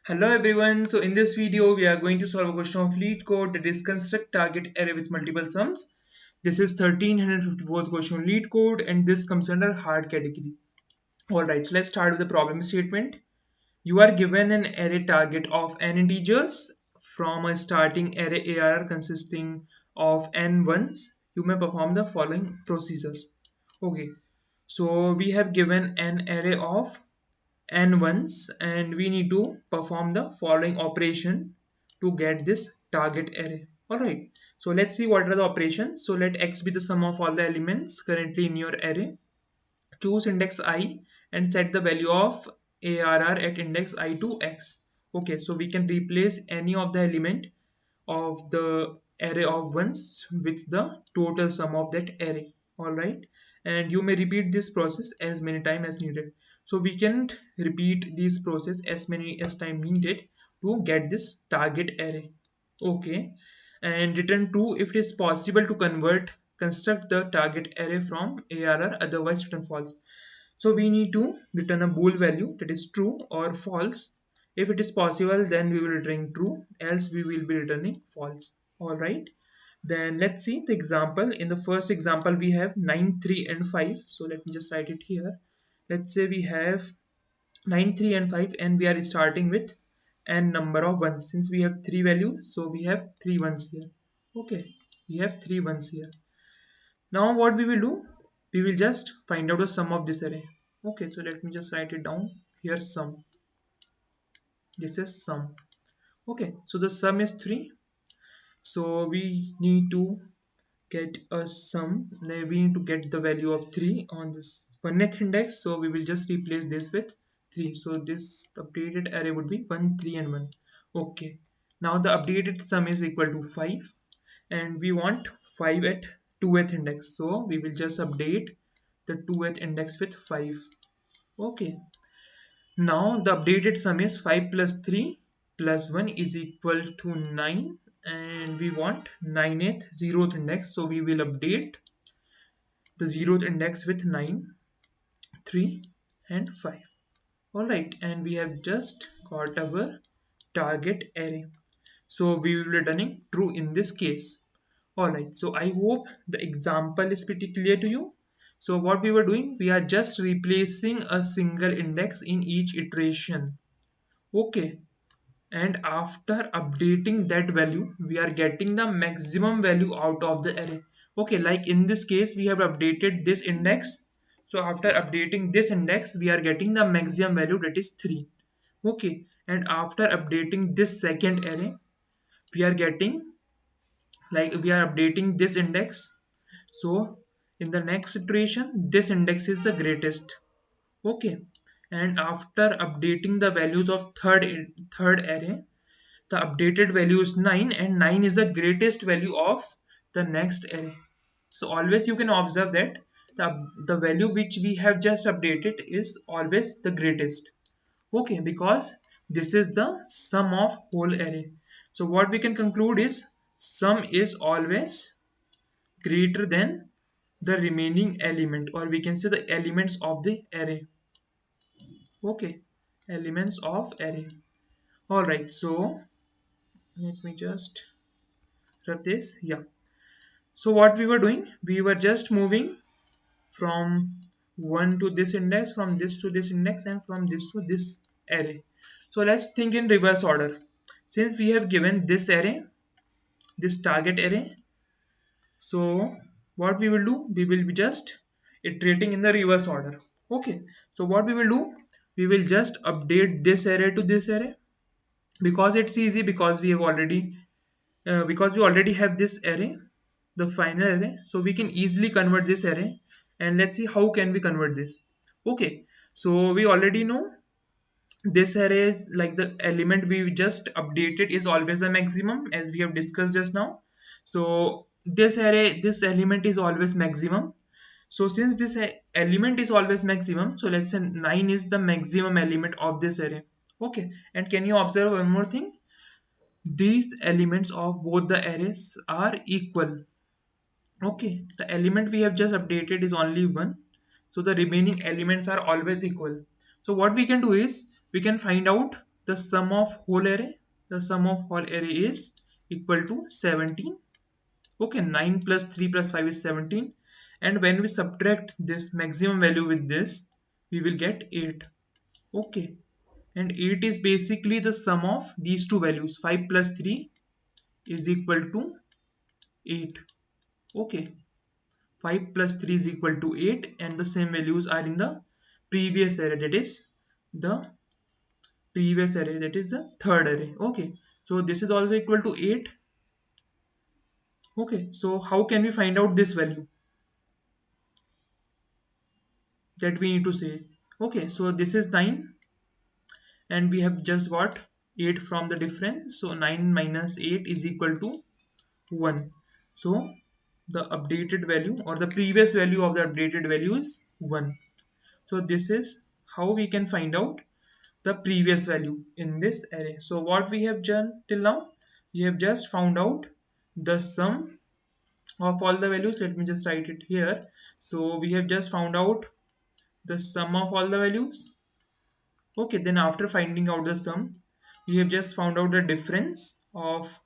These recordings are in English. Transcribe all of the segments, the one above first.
Hello everyone, so in this video we are going to solve a question of LeetCode, that is construct target array with multiple sums. This is 1354th question of LeetCode and this comes under hard category. Alright, so let's start with the problem statement. You are given an array target of n integers from a starting array ARR consisting of n ones. You may perform the following procedures. Okay, so we have given an array of n ones and we need to perform the following operation to get this target array. Alright, so let's see what are the operations. So let x be the sum of all the elements currently in your array. Choose index I and set the value of ARR at index I to x. Okay, so we can replace any of the element of the array of ones with the total sum of that array. Alright, and you may repeat this process as many times as needed. So we can repeat this process as many as time needed to get this target array. Okay, and return true if it is possible to construct the target array from ARR, otherwise return false. So we need to return a bool value, that is true or false. If it is possible, then we will return true, else we will be returning false. Alright, then let's see the example. In the first example we have 9, 3 and 5. So let me just write it here. Let's say we have 9, 3 and 5 and we are starting with n number of ones. Since we have 3 values, so we have 3 ones here. Okay, we have 3 ones here. Now what we will do, we will just find out the sum of this array. Okay, so let me just write it down here, sum. This is sum. Okay, so the sum is 3. So we need to get a sum. Then we need to get the value of 3 on this 1th index. So we will just replace this with 3. So this updated array would be 1, 3 and 1. Okay, now the updated sum is equal to 5 and we want 5 at 2th index. So we will just update the 2th index with 5. Okay, now the updated sum is 5 plus 3 plus 1 is equal to 9 and we want 9th 0th index. So we will update the 0th index with 9, 3 and 5. Alright, and we have just got our target array. So we will be returning true in this case. Alright, so I hope the example is pretty clear to you. So what we were doing, we are just replacing a single index in each iteration. Okay, and after updating that value, we are getting the maximum value out of the array. Okay, like in this case, we have updated this index. So after updating this index, we are getting the maximum value, that is 3. Okay, and after updating this second array, we are getting, like, we are updating this index. So in the next iteration, this index is the greatest. Okay, and after updating the values of third array, the updated value is 9 and 9 is the greatest value of the next array. So always you can observe that the value which we have just updated is always the greatest. Okay, because this is the sum of whole array. So what we can conclude is sum is always greater than the remaining element, or we can say the elements of the array. Okay, elements of array. Alright, so let me just rub this. Yeah, so what we were doing, we were just moving from 1 to this index, from this to this index, and from this to this array. So let's think in reverse order. Since we have given this array, this target array, so what we will do, we will be just iterating in the reverse order. Okay, so what we will do, we will just update this array to this array, because it's easy, because we have already because we already have this array, the final array, so we can easily convert this array. And let's see how can we convert this. Okay, so we already know this array is, like, the element we just updated is always the maximum, as we have discussed just now. So this array, this element is always maximum. So since this element is always maximum, so let's say 9 is the maximum element of this array. Okay, and can you observe one more thing? These elements of both the arrays are equal. Okay, the element we have just updated is only 1, so the remaining elements are always equal. So what we can do is, we can find out the sum of whole array. The sum of whole array is equal to 17. Okay, 9 plus 3 plus 5 is 17. And when we subtract this maximum value with this, we will get 8. Okay, and 8 is basically the sum of these two values. 5 plus 3 is equal to 8. Okay, 5 plus 3 is equal to 8, and the same values are in the previous array, that is the third array. Okay, so this is also equal to 8. Okay, so how can we find out this value that we need to say? Okay, so this is 9, and we have just got 8 from the difference, so 9 minus 8 is equal to 1. So the updated value or the previous value of the updated value is 1. So this is how we can find out the previous value in this array. So what we have done till now, we have just found out the sum of all the values. Let me just write it here. So we have just found out the sum of all the values. Okay, then after finding out the sum, we have just found out the difference of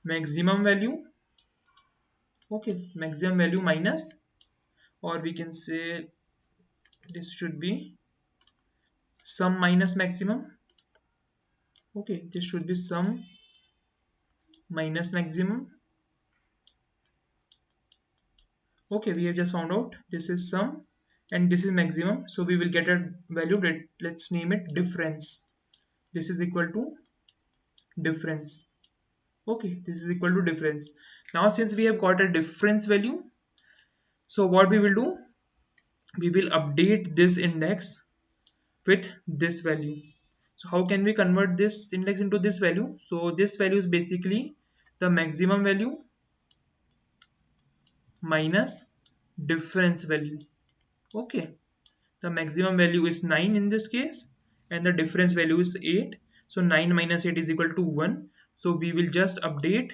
maximum value. Okay, maximum value minus, or we can say this should be sum minus maximum. Okay, this should be sum minus maximum. Okay, we have just found out this is sum and this is maximum, so we will get a value that, let's name it difference. This is equal to difference. Okay, this is equal to difference. Now since we have got a difference value, so what we will do, we will update this index with this value. So how can we convert this index into this value? So this value is basically the maximum value minus difference value. Okay, the maximum value is 9 in this case, and the difference value is 8. So 9 minus 8 is equal to 1. So we will just update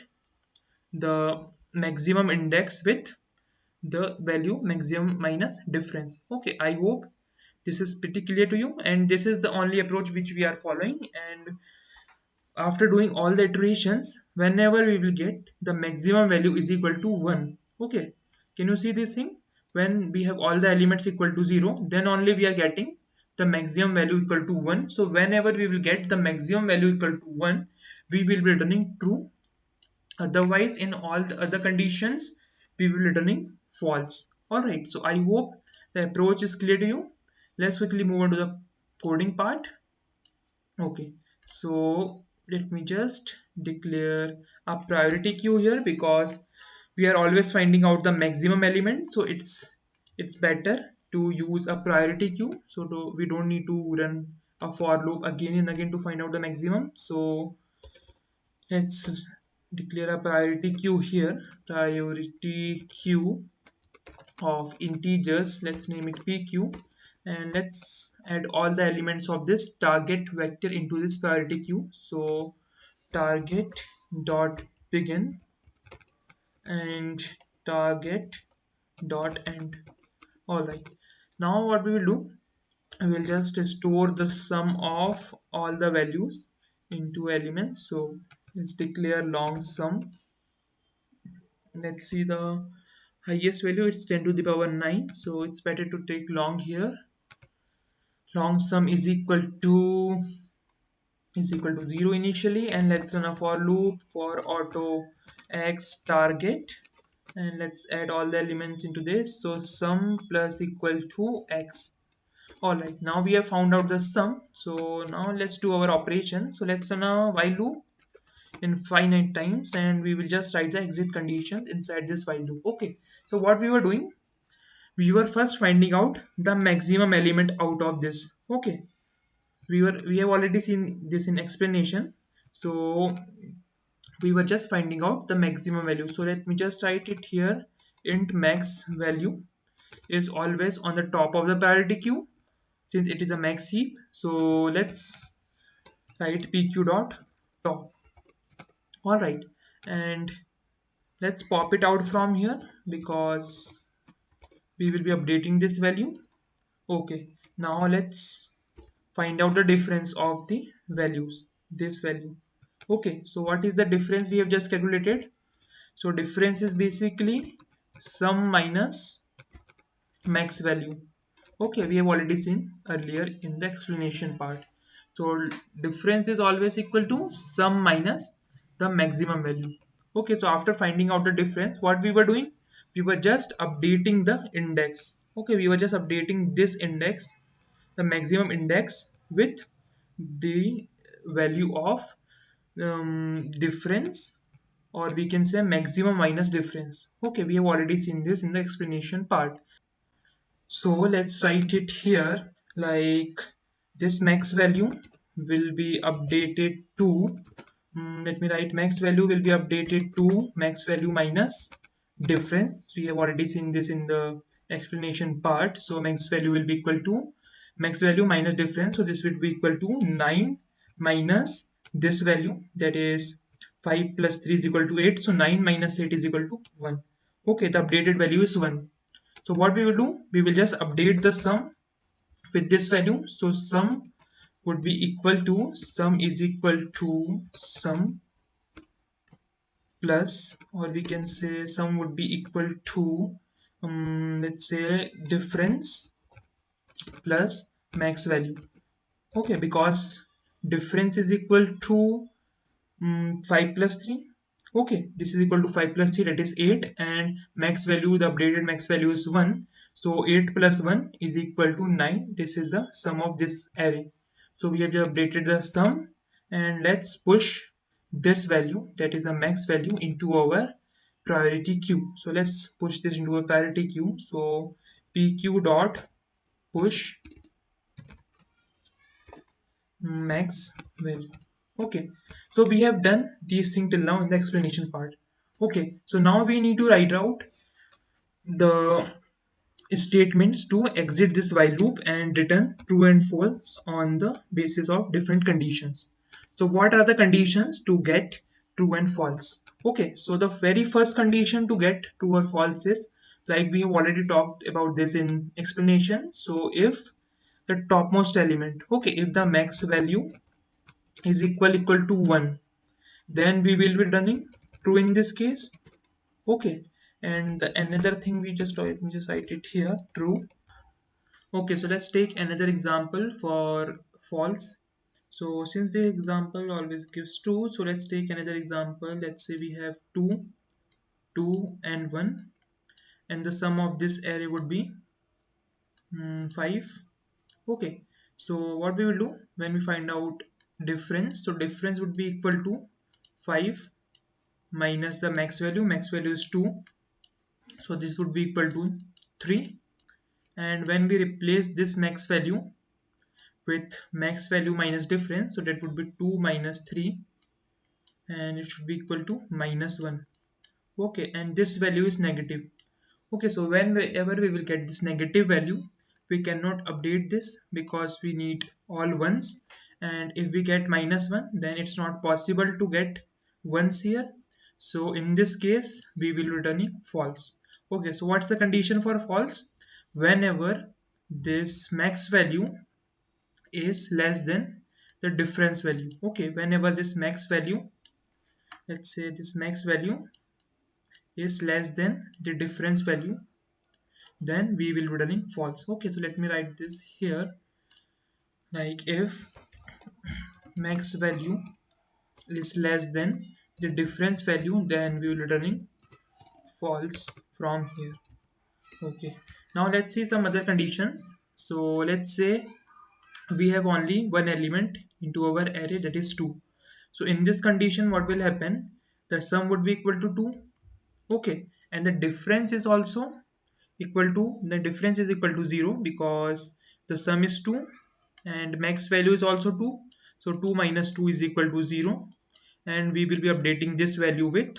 the maximum index with the value maximum minus difference. Okay, I hope this is pretty clear to you, and this is the only approach which we are following. And after doing all the iterations, whenever we will get the maximum value is equal to 1. Okay, can you see this thing? When we have all the elements equal to 0, then only we are getting the maximum value equal to 1. So whenever we will get the maximum value equal to 1, we will be returning true. Otherwise, in all the other conditions, we will be returning false. Alright, so I hope the approach is clear to you. Let's quickly move on to the coding part. Okay, so let me just declare a priority queue here, because we are always finding out the maximum element, so it's better to use a priority queue, so we don't need to run a for loop again and again to find out the maximum. So let's declare a priority queue here, priority queue of integers. Let's name it pq, and let's add all the elements of this target vector into this priority queue. So target dot begin and target dot end. All right, now what we will do, we will just store the sum of all the values into elements. So let's declare long sum. Let's see the highest value, it's 10 to the power 9, so it's better to take long here. Long sum is equal to 0 initially, and let's run a for loop for auto x target, and let's add all the elements into this. So sum plus equal to x. All right, now we have found out the sum. So now let's do our operation. So let's run a while loop infinite times, and we will just write the exit conditions inside this while loop. Okay, so what we were doing, we were first finding out the maximum element out of this. Okay, we have already seen this in explanation, so we were just finding out the maximum value. So let me just write it here, int max value is always on the top of the priority queue since it is a max heap. So let's write pq dot top. All right, and let's pop it out from here because we will be updating this value. Okay, now let's find out the difference of the values. this value. Okay, so what is the difference we have just calculated? So difference is basically sum minus max value. Okay, we have already seen earlier in the explanation part. So difference is always equal to sum minus the maximum value. Okay, so after finding out the difference, what we were doing? We were just updating the index. Okay, we were just updating this index, the maximum index, with the value of difference, or we can say maximum minus difference. Okay, we have already seen this in the explanation part. So let's write it here, like this max value will be updated to, let me write, max value will be updated to max value minus difference. We have already seen this in the explanation part. So max value will be equal to max value minus difference. So this will be equal to 9 minus this value, that is 5 plus 3 is equal to 8. So 9 minus 8 is equal to 1. Okay, the updated value is 1. So what we will do, we will just update the sum with this value. So sum would be equal to, sum is equal to sum plus, or we can say sum would be equal to, let's say difference plus max value. Okay, because difference is equal to 5 plus 3. Okay, this is equal to 5 plus 3, that is 8, and max value, the updated max value is 1. So 8 plus 1 is equal to 9. This is the sum of this array. So we have just updated the sum, and let's push this value, that is a max value, into our priority queue. So let's push this into a priority queue. So pq dot push max value. Okay, so we have done these things till now in the explanation part. Okay, so now we need to write out the statements to exit this while loop and return true and false on the basis of different conditions. So what are the conditions to get true and false? Okay, so the very first condition to get true or false is, like we have already talked about this in explanation. So if the topmost element, okay, if the max value is equal to 1, then we will be returning true in this case. Okay, and another thing, let me just write it here, true. Okay, so let's take another example for false. So since the example always gives 2, so let's take another example. Let's say we have 2, 2 and 1, and the sum of this array would be 5. Okay, so what we will do when we find out difference, so difference would be equal to 5 minus the max value is 2, so this would be equal to 3. And when we replace this max value with max value minus difference, so that would be 2 minus 3, and it should be equal to minus 1. Okay, and this value is negative. Okay, so whenever we will get this negative value, we cannot update this because we need all ones, and if we get minus 1, then it's not possible to get ones here. So in this case we will returning false. Okay, so what's the condition for false? Whenever this max value is less than the difference value. Okay, whenever this max value, let's say this max value is less than the difference value, then we will be returning false. Okay, so let me write this here, like if max value is less than the difference value, then we will be returning false from here. Okay, now let's see some other conditions. So let's say we have only one element into our array, that is 2. So in this condition what will happen, the sum would be equal to 2. Okay, and the difference is also equal to, the difference is equal to 0 because the sum is 2 and max value is also 2. So 2 minus 2 is equal to 0, and we will be updating this value with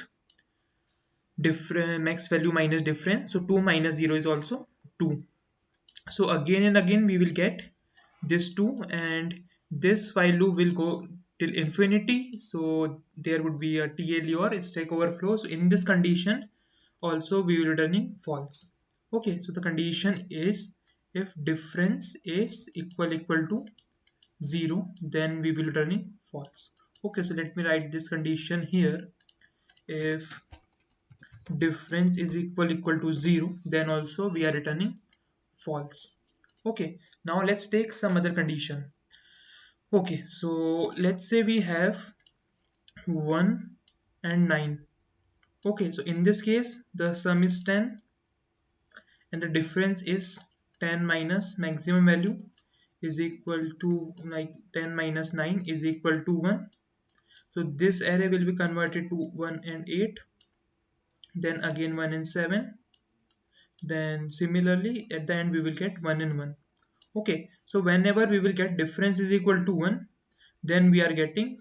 different max value minus difference. So 2 minus 0 is also 2. So again and again we will get this 2, and this while loop will go till infinity. So there would be a TLE, or stack overflow. So in this condition also we will returning false. Okay, so the condition is if difference is equal to 0, then we will returning false. Okay, so let me write this condition here. If difference is equal to 0, then also we are returning false. Okay, now let's take some other condition. Okay, so let's say we have 1 and 9. Okay, so in this case the sum is 10 and the difference is 10 minus maximum value is equal to, like, 10 minus 9 is equal to 1. So this array will be converted to 1 and 8, then again 1 and 7, then similarly at the end we will get 1 and 1. Okay, so whenever we will get difference is equal to 1, then we are getting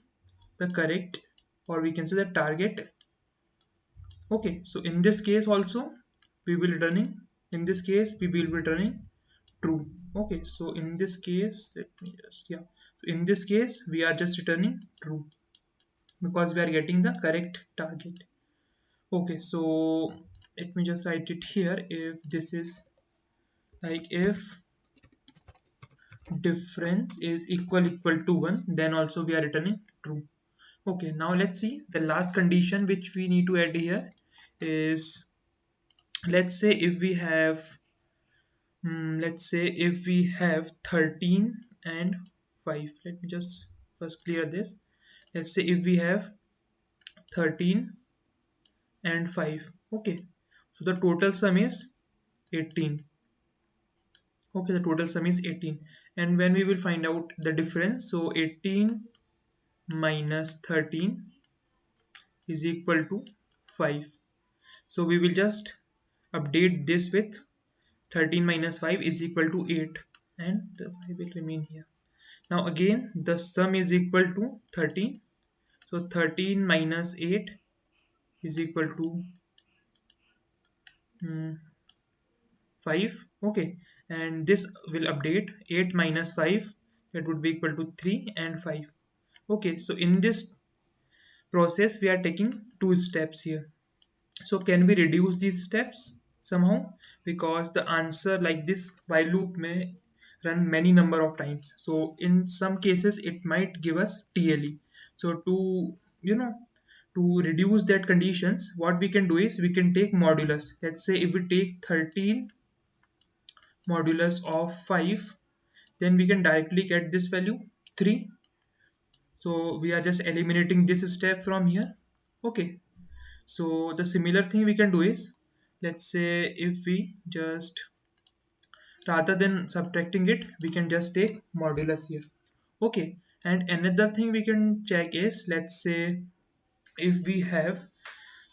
the correct, or we can say the target. Okay, so in this case also we will returning, in this case we will be returning true. Okay, so in this case, let me just, yeah, so in this case we are just returning true because we are getting the correct target. Okay, so let me just write it here. If this is, like, if difference is equal to 1, then also we are returning true. Okay, now let's see the last condition which we need to add here is, let's say if we have, let's say if we have 13 and 5. Let me just first clear this. Let's say if we have 13 and 5. Okay, so the total sum is 18. Okay, the total sum is 18, and when we will find out the difference, so 18 minus 13 is equal to 5. So we will just update this with 13 minus 5 is equal to 8, and the 5 will remain here. Now again the sum is equal to 13, so 13 minus 8 is equal to 5. Okay, and this will update 8 minus 5, that would be equal to 3 and 5. Okay, so in this process we are taking two steps here. So can we reduce these steps somehow, because the answer like this while loop may run many number of times, so in some cases it might give us TLE. So to, you know, to reduce that conditions, what we can do is we can take modulus. Let's say if we take 13 modulus of 5, then we can directly get this value 3. So we are just eliminating this step from here. Okay, so the similar thing we can do is, let's say if we just, rather than subtracting it, we can just take modulus here. Okay, and another thing we can check is, let's say if we have,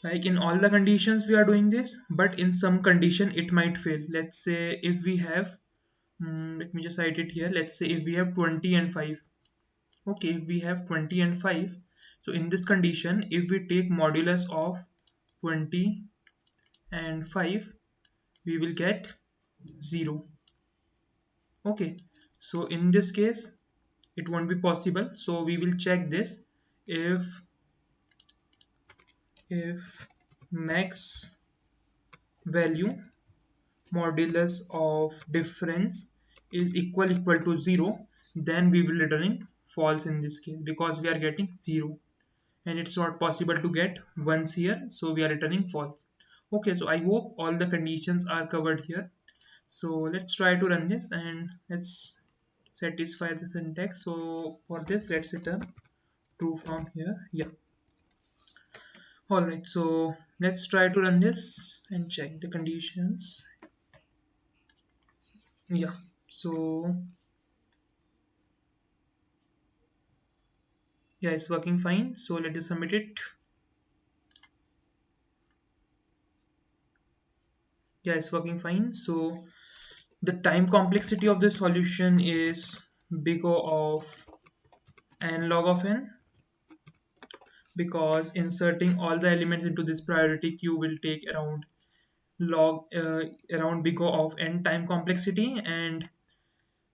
like, in all the conditions we are doing this, but in some condition it might fail. Let's say if we have, let me just write it here. Let's say if we have 20 and 5. Okay, we have 20 and 5. So in this condition, if we take modulus of 20 and 5, we will get 0. Okay, so in this case it won't be possible. So we will check this. If max value modulus of difference is equal to 0, then we will returning false in this case, because we are getting 0 and it's not possible to get ones here, so we are returning false. Okay, so I hope all the conditions are covered here. So let's try to run this and let's satisfy the syntax. So for this, let's return true from here. Yeah, all right, so let's try to run this and check the conditions. Yeah, so yeah, it's working fine. So let us submit it. Yeah, it's working fine. So the time complexity of the solution is big O of n log of n, because inserting all the elements into this priority queue will take around around big O of n time complexity, and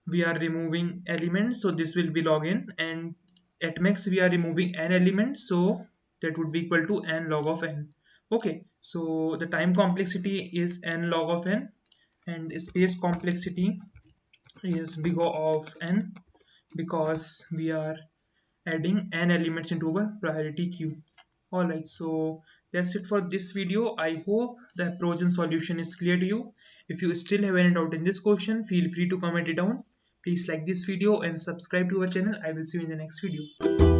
we are removing elements, so this will be log n, and at max we are removing n elements, so that would be equal to n log of n. Okay, so the time complexity is n log of n, and space complexity is big O of n, because we are adding n elements into our priority queue. Alright, so that's it for this video. I hope the approach and solution is clear to you. If you still have any doubt in this question, feel free to comment it down. Please like this video and subscribe to our channel. I will see you in the next video.